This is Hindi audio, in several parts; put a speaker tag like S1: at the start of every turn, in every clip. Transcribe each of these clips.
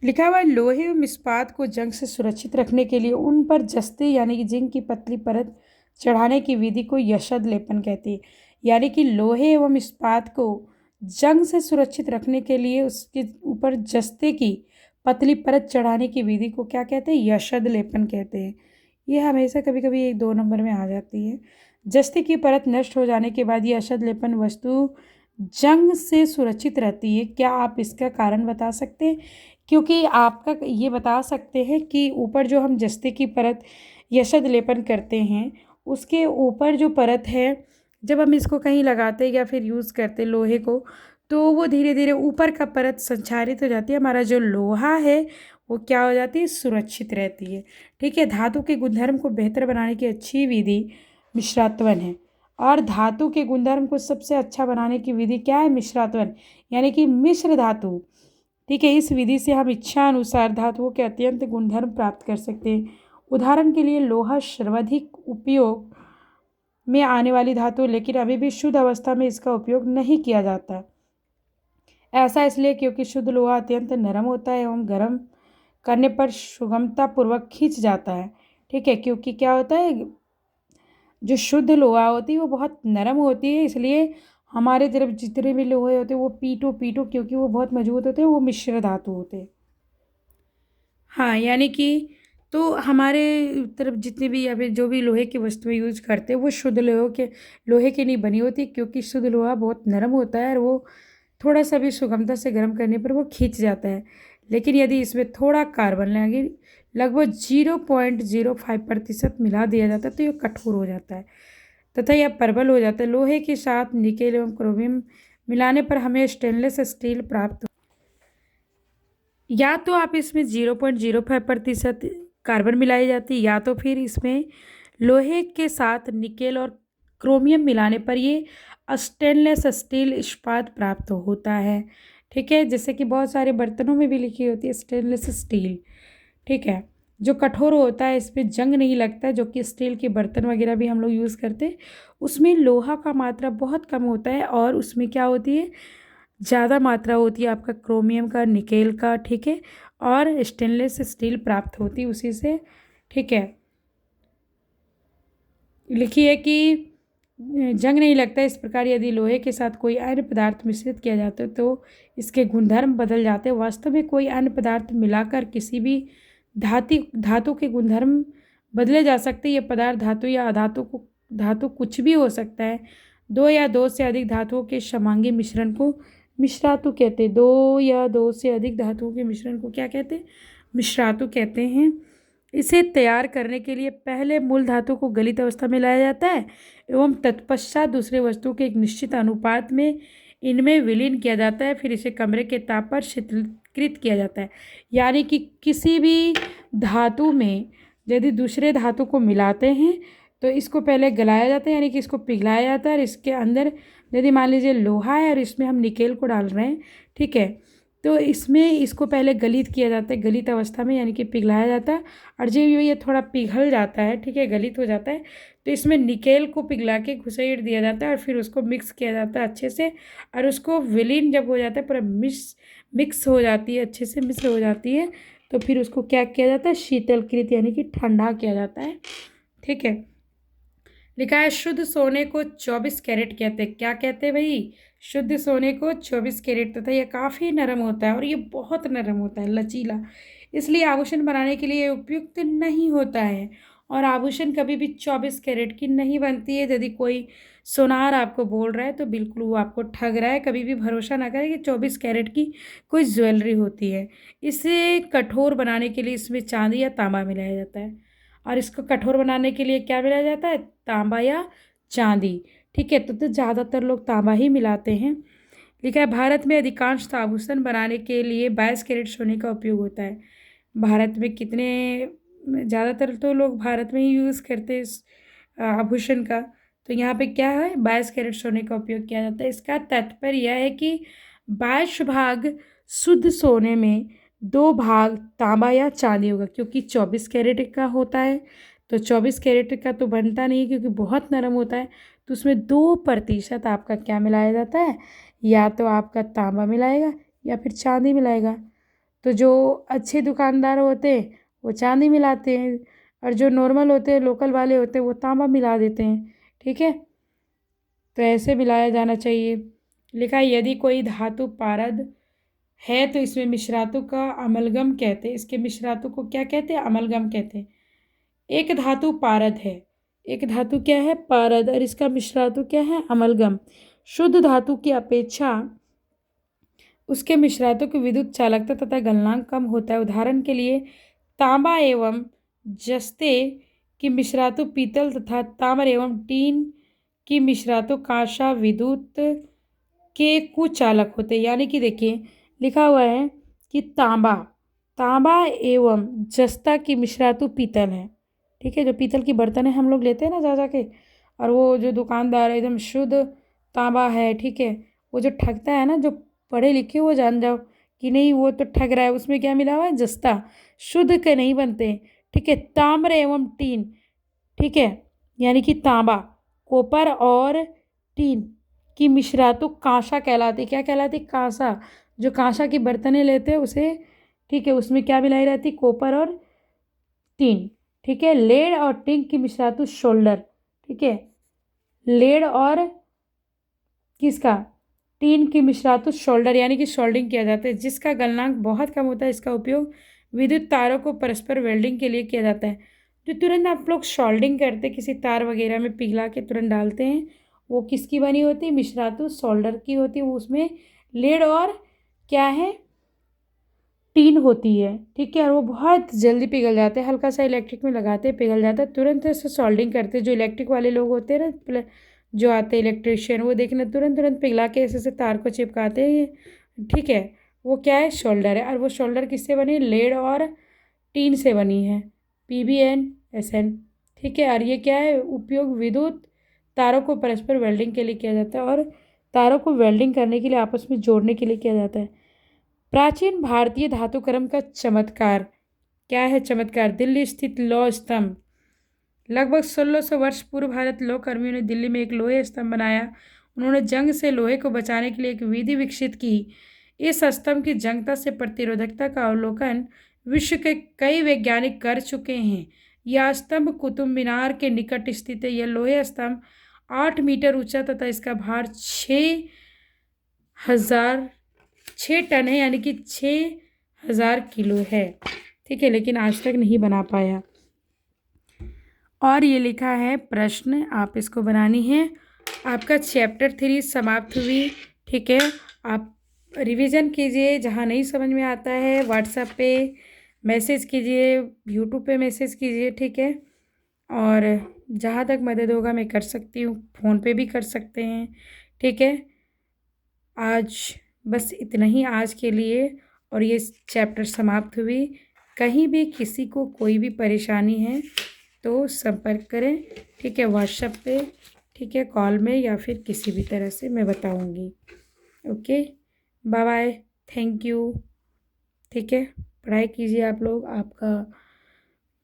S1: लिखा हुआ है, लोहे एवं इस्पात को जंग से सुरक्षित रखने के लिए उन पर जस्ते यानी कि जिंक की पतली परत चढ़ाने की विधि को यशद लेपन कहती है। यानी कि लोहे एवं इस्पात को जंग से सुरक्षित रखने के लिए उसके ऊपर जस्ते की पतली परत चढ़ाने की विधि को क्या कहते हैं? यशद लेपन कहते हैं। ये हमेशा कभी कभी 1-2 नंबर में आ जाती है। जस्ते की परत नष्ट हो जाने के बाद ये यशद लेपन वस्तु जंग से सुरक्षित रहती है। क्या आप इसका कारण बता सकते हैं? क्योंकि आपका ये बता सकते हैं कि ऊपर जो हम जस्ते की परत यशद लेपन करते हैं, उसके ऊपर जो परत है, जब हम इसको कहीं लगाते या फिर यूज़ करते लोहे को, तो वो धीरे धीरे ऊपर का परत संक्षारित हो जाती है। हमारा जो लोहा है वो क्या हो जाती है? सुरक्षित रहती है। ठीक है। धातु के गुणधर्म को बेहतर बनाने की अच्छी विधि मिश्रात्वन है। और धातु के गुणधर्म को सबसे अच्छा बनाने की विधि क्या है? मिश्रात्वन, यानी कि मिश्र धातु। ठीक है। इस विधि से हम इच्छा अनुसार धातुओं के अत्यंत गुणधर्म प्राप्त कर सकते हैं। उदाहरण के लिए लोहा सर्वाधिक उपयोग में आने वाली धातु, लेकिन अभी भी शुद्ध अवस्था में इसका उपयोग नहीं किया जाता। ऐसा इसलिए क्योंकि शुद्ध लोहा अत्यंत नरम होता है एवं गर्म करने पर सुगमता पूर्वक खींच जाता है। ठीक है। क्योंकि क्या होता है, जो शुद्ध लोहा होती है वो बहुत नरम होती है, इसलिए हमारे तरफ जितने भी लोहे होते हैं वो पीटो पीटो, क्योंकि वो बहुत मजबूत होते हैं, वो मिश्र धातु होते हैं। हाँ, यानी कि तो हमारे तरफ जितने भी या फिर जो भी लोहे की वस्तुएं यूज करते हैं वो शुद्ध लोहे की नहीं बनी होती, क्योंकि शुद्ध लोहा बहुत नरम होता है और वो थोड़ा सा भी सुगमता से गर्म करने पर वो खींच जाता है। लेकिन यदि इसमें थोड़ा कार्बन लगे, लगभग 0.05% मिला दिया जाता है, तो ये कठोर हो जाता है तथा यह प्रबल हो जाता है। लोहे के साथ निकेल एवं क्रोमियम मिलाने पर हमें स्टेनलेस स्टील प्राप्त, या तो आप इसमें 0.05% कार्बन मिलाई जाती है, या तो फिर इसमें लोहे के साथ निकेल और क्रोमियम मिलाने पर ये स्टेनलेस स्टील इस्पात प्राप्त होता है। ठीक है। जैसे कि बहुत सारे बर्तनों में भी लिखी होती है स्टेनलेस स्टील। ठीक है। जो कठोर होता है, इस पर जंग नहीं लगता है, जो कि स्टील के बर्तन वगैरह भी हम लोग यूज़ करते हैं, उसमें लोहा का मात्रा बहुत कम होता है और उसमें क्या होती है, ज़्यादा मात्रा होती है आपका क्रोमियम का, निकेल का। ठीक है। और स्टेनलेस स्टील प्राप्त होती है उसी से। ठीक है। लिखिए कि जंग नहीं लगता। इस प्रकार यदि लोहे के साथ कोई अन्य पदार्थ मिश्रित किया जाता है तो इसके गुणधर्म बदल जाते हैं। वास्तव में कोई अन्य पदार्थ मिलाकर किसी भी धातु के गुणधर्म बदले जा सकते हैं। ये पदार्थ धातु या धातु कुछ भी हो सकता है। दो या दो से अधिक धातुओं के समांगी मिश्रण को मिश्रातु कहते हैं। दो या दो से अधिक धातुओं के मिश्रण को क्या कहते हैं? मिश्रातु कहते हैं। इसे तैयार करने के लिए पहले मूल धातु को गलित अवस्था में लाया जाता है एवं तत्पश्चात दूसरे वस्तु के एक निश्चित अनुपात में इनमें विलीन किया जाता है। फिर इसे कमरे के ताप पर शीतलीकृत किया जाता है। यानी कि किसी भी धातु में यदि दूसरे धातु को मिलाते हैं तो इसको पहले गलाया जाता है, यानी कि इसको पिघलाया जाता है। और इसके अंदर यदि मान लीजिए लोहा है और इसमें हम निकेल को डाल रहे हैं, ठीक है, तो इसमें इसको पहले गलित किया जाता है, गलित अवस्था में, यानी कि पिघलाया जाता है। और जब ये थोड़ा पिघल जाता है, ठीक है, गलित हो जाता है, तो इसमें निकेल को पिघला के घुसेड़ दिया जाता है और फिर उसको मिक्स किया जाता है अच्छे से। और उसको विलीन जब हो जाता है, पूरा मिक्स हो जाती है, अच्छे से मिक्स हो जाती है, तो फिर उसको क्या किया जाता है? शीतलकृत, यानी कि ठंडा किया जाता है। ठीक है। लिखा है शुद्ध सोने को 24 कैरेट कहते हैं। क्या कहते हैं भाई? शुद्ध सोने को 24 कैरेट। तथा यह काफ़ी नरम होता है और ये बहुत नरम होता है, लचीला, इसलिए आभूषण बनाने के लिए उपयुक्त नहीं होता है। और आभूषण कभी भी 24 कैरेट की नहीं बनती है। यदि कोई सोनार आपको बोल रहा है तो बिल्कुल वो आपको ठग रहा है। कभी भी भरोसा ना करें कि 24 कैरेट की कोई ज्वेलरी होती है। इसे कठोर बनाने के लिए इसमें चांदी या तांबा मिलाया जाता है। और इसको कठोर बनाने के लिए क्या मिलाया जाता है? तांबा या चांदी। ठीक है। तो ज़्यादातर लोग तांबा ही मिलाते हैं। लिखा है भारत में अधिकांश आभूषण बनाने के लिए 22 कैरेट सोने का उपयोग होता है। भारत में कितने, ज़्यादातर तो लोग भारत में ही यूज़ करते हैं इस आभूषण का। तो यहाँ पे क्या है? 22 कैरेट सोने का उपयोग किया जाता है। इसका तात्पर्य यह है कि 22 भाग शुद्ध सोने में 2 भाग तांबा या चांदी होगा, क्योंकि 24 कैरेट का होता है। तो 24 कैरेट का तो बनता नहीं, क्योंकि बहुत नरम होता है। तो उसमें 2% आपका क्या मिलाया जाता है? या तो आपका तांबा मिलाएगा या फिर चांदी मिलाएगा। तो जो अच्छे दुकानदार होते हैं वो चांदी मिलाते हैं, और जो नॉर्मल होते हैं, लोकल वाले होते हैं, वो तांबा मिला देते हैं। ठीक है, तो ऐसे मिलाया जाना चाहिए। लिखा है यदि कोई धातु पारद है तो इसमें मिश्रातु का अमलगम कहते हैं। इसके मिश्रातु को क्या कहते हैं? अमलगम कहते हैं। एक धातु पारद है, एक धातु क्या है? पारद, और इसका मिश्रातु क्या है? अमलगम। शुद्ध धातु की अपेक्षा उसके मिश्रातु की विद्युत चालकता तथा गलनांक कम होता है। उदाहरण के लिए तांबा एवं जस्ते की मिश्रातु पीतल तथा ताम्र एवं टीन की मिश्रातु कांसा विद्युत के कुचालक होते हैं। यानी कि देखिए लिखा हुआ है कि तांबा एवं जस्ता की मिश्रातु पीतल है। ठीक है, जो पीतल की बर्तन है हम लोग लेते हैं ना जा के, और वो जो दुकानदार है एकदम शुद्ध तांबा है, ठीक है, वो जो ठगता है ना, जो पढ़े लिखे वो जान जाओ कि नहीं वो तो ठग रहा है, उसमें क्या मिला हुआ है? जस्ता। शुद्ध के नहीं बनते। ठीक है, ताम्र एवं टीन, ठीक है, यानी कि तांबा, कॉपर और टीन की मिश्रातु कांसा कहलाती। क्या कहलाती? कांसा। जो कांसा की बर्तनें लेते हैं उसे, ठीक है, उसमें क्या मिलाई रहती? कॉपर और टीन। ठीक है, लेड और टिंक की मिश्रातु शोल्डर। ठीक है, लेड और किसका? टीन की मिश्रातु शोल्डर, यानी कि सोल्डिंग किया जाता है। जिसका गलनांक बहुत कम होता है, इसका उपयोग विद्युत तारों को परस्पर वेल्डिंग के लिए किया जाता है। जो तुरंत आप लोग सोल्डिंग करते किसी तार वगैरह में पिघला के तुरंत डालते हैं, वो किसकी बनी होती है? मिश्रातु सोल्डर की होती है। वो उसमें लेड और क्या है? टीन होती है। ठीक है, और वो बहुत जल्दी पिघल जाते हैं। हल्का सा इलेक्ट्रिक में लगाते हैं, पिघल जाता है, तुरंत से सोल्डिंग करते हैं। जो इलेक्ट्रिक वाले लोग होते हैं ना, जो आते हैं इलेक्ट्रिशियन, वो देखना तुरंत तुरंत पिघला के ऐसे तार को चिपकाते हैं। ठीक है, वो क्या है? शोल्डर है। और वो शोल्डर किससे बनी? लेड और टीन से बनी है, PbNSn। ठीक है, और ये क्या है? उपयोग विद्युत तारों को परस्पर वेल्डिंग के लिए किया जाता है, और तारों को वेल्डिंग करने के लिए आपस में जोड़ने के लिए किया जाता है। प्राचीन भारतीय धातुक्रम का चमत्कार क्या है? चमत्कार दिल्ली स्थित लौह स्तंभ। लगभग 1600 वर्ष पूर्व भारत लौह कर्मियों ने दिल्ली में एक लोहे स्तंभ बनाया। उन्होंने जंग से लोहे को बचाने के लिए एक विधि विकसित की। इस स्तंभ की जंगता से प्रतिरोधकता का अवलोकन विश्व के कई वैज्ञानिक कर चुके हैं। यह स्तंभ कुतुब मीनार के निकट स्थित है। यह लोहे स्तंभ 8 मीटर ऊंचा तथा इसका भार 6 टन है, यानी कि 6000 किलो है। ठीक है, लेकिन आज तक नहीं बना पाया। और ये लिखा है प्रश्न, आप इसको बनानी है। आपका चैप्टर 3 समाप्त हुई। ठीक है, आप रिवीजन कीजिए। जहाँ नहीं समझ में आता है व्हाट्सएप पे मैसेज कीजिए, यूट्यूब पे मैसेज कीजिए। ठीक है, और जहाँ तक मदद होगा मैं कर सकती हूँ, फ़ोन पे भी कर सकते हैं। ठीक है, आज बस इतना ही आज के लिए, और ये चैप्टर समाप्त हुई। कहीं भी किसी को कोई भी परेशानी है तो संपर्क करें। ठीक है, व्हाट्सएप पे, ठीक है, कॉल में, या फिर किसी भी तरह से मैं बताऊंगी। Okay, bye bye, thank you. ठीक है, पढ़ाई कीजिए आप लोग, आपका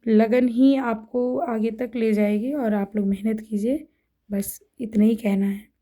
S1: लगन ही आपको आगे तक ले जाएगी, और आप लोग मेहनत कीजिए। बस इतना ही कहना है।